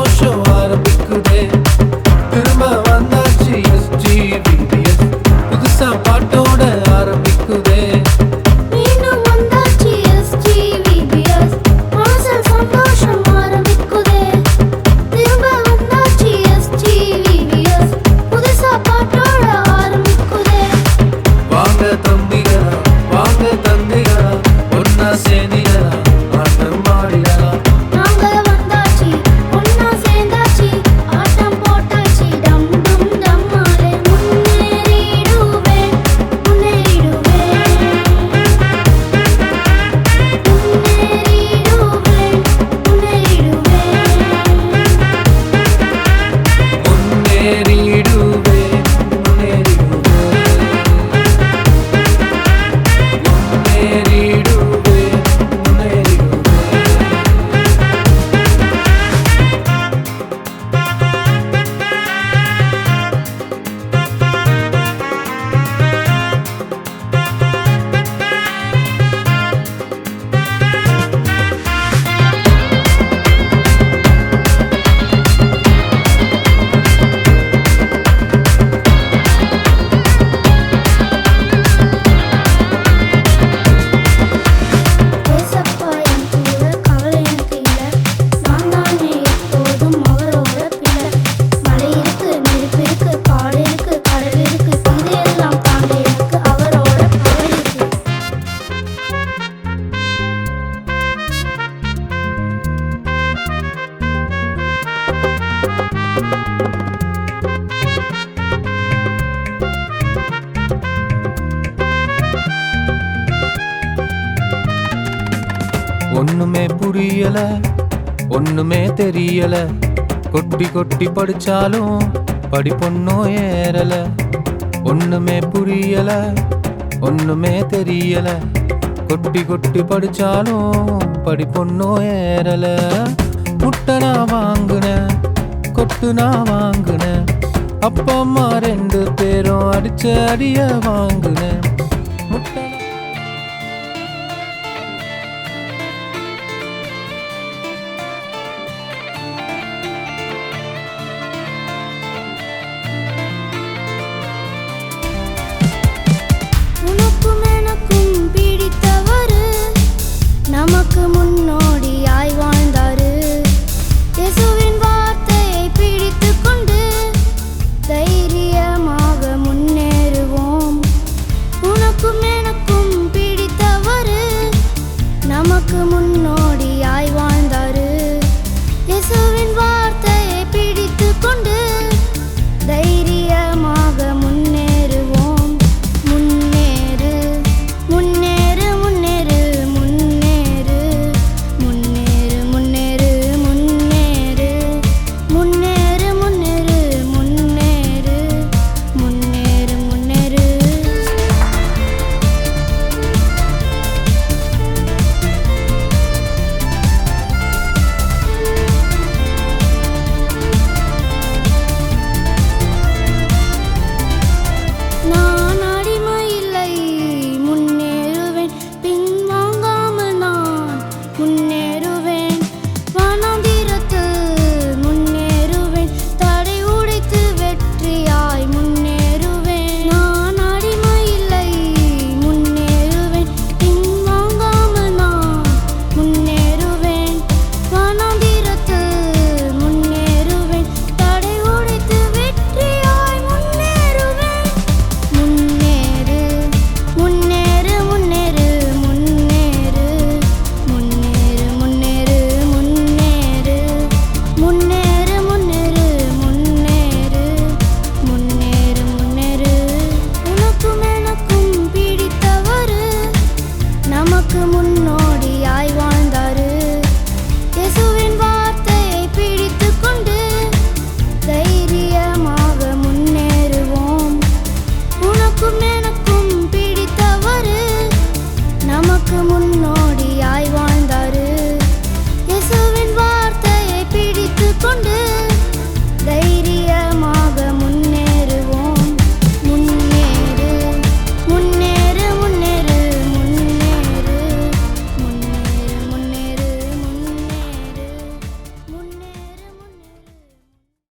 சந்தோஷம் ஆரம்பிக்குதே. திரும்ப வந்தாச்சு SGVBS, புதுசா பாட்டோட ஆரம்பிக்குதே. மீண்டும் வந்தாச்சு SGVBS, மனசில் சந்தோஷம் ஆரம்பிக்குதே. திரும்ப வந்தாச்சு SGVBS, புதுசா பாட்டோட ஆரம்பிக்குதே. வாங்க தம்பிகளா, வாங்க தம்பிகளா, ஒன்னா சேர்ந்திகளா, ஆட்டம் ஆடிடலாம். நாங்க வந்தாச்சு, ஒன்னா சேர்ந்தாச்சு, ஆட்டம் போட்டாச்சு, டம் டும் டம்மாலே முன்னேறிடுவேன், முன்னேறிடுவேன், முன்னேறிடுவேன், முன்னேறிடுவேன். முன்னேறிடுவே, முன்னேறிடுவே, முன்னேறிடுவே, முன்னேறிடுவே. ஏசப்பா என் கூட, கவலை எனக்கு இல்ல, நான் தானே எப்போதும் அவரோட பிள்ளை. மலை இருக்கு, நெருப்பு இருக்கு, காடு இருக்கு, கடல் இருக்கு, இதையெல்லாம் தாண்டி எனக்கு அவரோட பவர் இருக்கு. ஒண்ணுமே புரியல, ஒண்ணுமே தெரியல, கொட்டி கொட்டி படிச்சாலும் படிப்பொன்னும் ஏறல. ஒண்ணுமே புரியல, ஒண்ணுமே தெரியல, கொட்டி கொட்டி படிச்சாலும் படிப்பொன்னும் ஏறல. முட்டை நான் வாங்குனேன், கொட்டு நான் வாங்குனேன், அப்பா அம்மா 2 பேரும் அடிச்ச அடிய வாங்குனேன்.